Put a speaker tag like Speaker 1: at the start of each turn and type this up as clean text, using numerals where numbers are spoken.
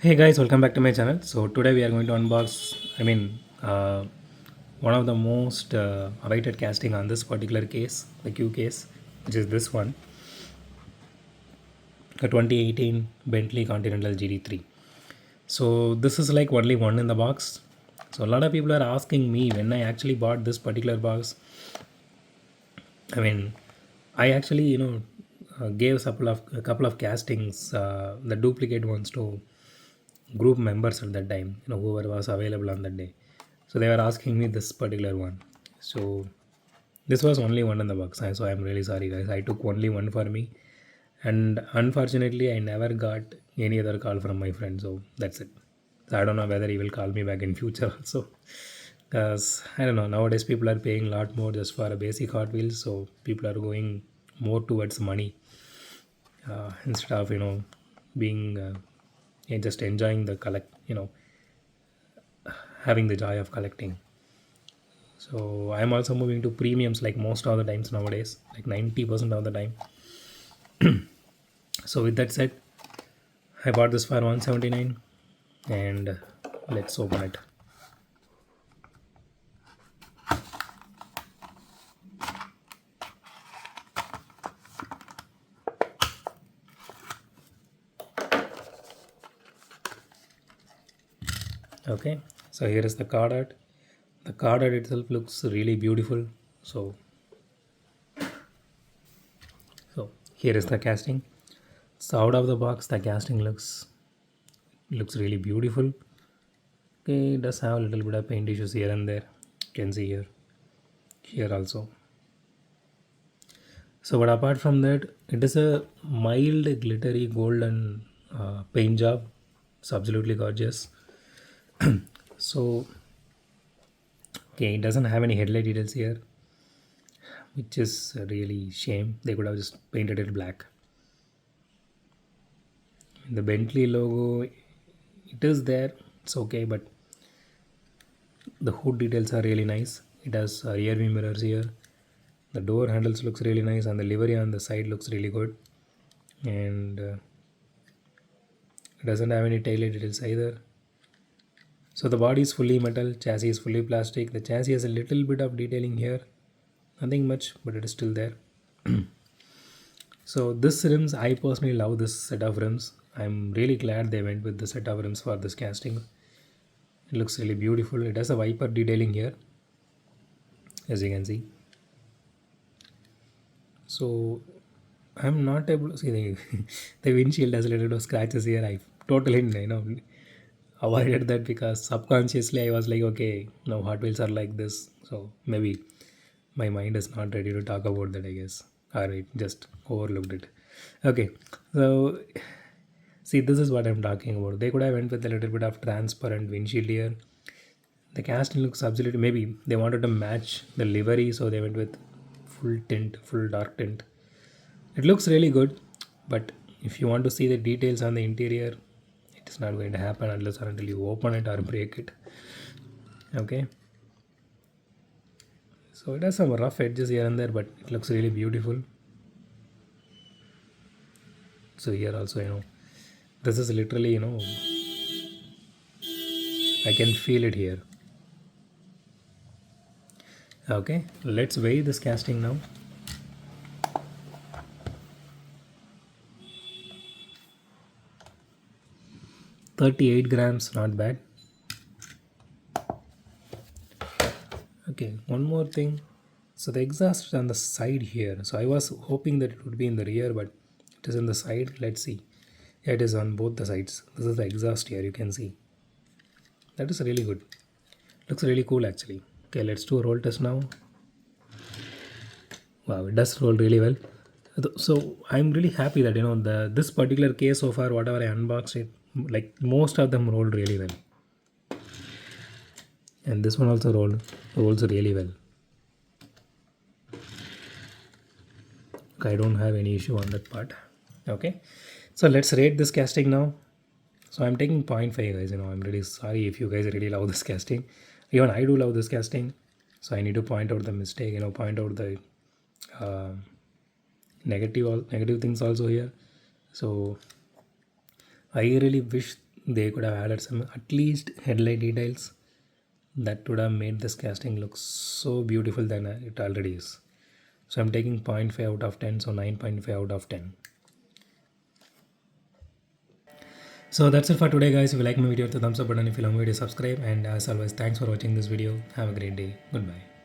Speaker 1: Hey guys, welcome back to my channel. So today we are going to unbox, one of the most awaited casting on this particular case, the Q case, which is this one, a 2018 Bentley Continental GT3. So this is like only one in the box. So a lot of people are asking me when I actually bought this particular box. I mean, I actually gave a couple of castings, the duplicate ones to group members at that time, whoever was available on that day. So they were asking me this particular one. So this was only one in the box. So I'm really sorry, guys. I took only one for me, and unfortunately, I never got any other call from my friend. So that's it. So I don't know whether he will call me back in future also. Because I don't know, nowadays people are paying a lot more just for a basic Hot Wheels, so people are going more towards money instead of being just enjoying the collect, having the joy of collecting. So I'm also moving to premiums like most of the times nowadays, like 90% of the time. So with that said, I bought this for 179, and let's open it. Okay, so here is the card art. The card art itself looks really beautiful. So here is the casting. So out of the box, the casting looks really beautiful. Okay, it does have a little bit of paint issues here and there. You can see here also. So, but apart from that, it is a mild glittery golden paint job. It's absolutely gorgeous. So, okay, it doesn't have any headlight details here, which is a really shame. They could have just painted it black. The Bentley logo, it is there. It's okay, but the hood details are really nice. It has rear view mirrors here. The door handles looks really nice, and the livery on the side looks really good. And it doesn't have any taillight details either. So the body is fully metal, chassis is fully plastic. The chassis has a little bit of detailing here, nothing much, but it is still there. So this rims, I personally love this set of rims. I'm really glad they went with the set of rims for this casting. It looks really beautiful. It has a wiper detailing here, as you can see. So I'm not able to see the the windshield has a little bit of scratches here. I totally avoided that because subconsciously I was like, okay, no, Hot Wheels are like this, so maybe my mind is not ready to talk about that, I guess, or it just overlooked it. Okay, so see, this is what I'm talking about. They could have went with a little bit of transparent windshield here. The casting looks absolutely, maybe they wanted to match the livery, so they went with full tint, full dark tint. It looks really good, but if you want to see the details on the interior, it is not going to happen unless or until you open it or break it. Okay, so it has some rough edges here and there, but it looks really beautiful. So here also, this is literally, I can feel it here. Okay, let's weigh this casting now. 38 grams, not bad. Okay, one more thing. So the exhaust is on the side here. So I was hoping that it would be in the rear, but it is in the side. Let's see. Yeah, it is on both the sides. This is the exhaust here. You can see. That is really good. Looks really cool actually. Okay, let's do a roll test now. Wow, it does roll really well. So I'm really happy that the this particular case so far, whatever I unboxed it, like most of them rolled really well, and this one also rolls really well. Okay, I don't have any issue on that part. Okay, so let's rate this casting now. So I'm taking 0.5, guys. I'm really sorry if you guys really love this casting. Even I do love this casting. So I need to point out the mistake, point out the uh, negative things also here. So I really wish they could have added some at least headlight details that would have made this casting look so beautiful than it already is. So I'm taking point 0.5 out of 10, so 9.5 out of 10. So that's it for today, guys. If you like my video, hit the thumbs up button. If you love my video, subscribe. And as always, thanks for watching this video. Have a great day. Goodbye.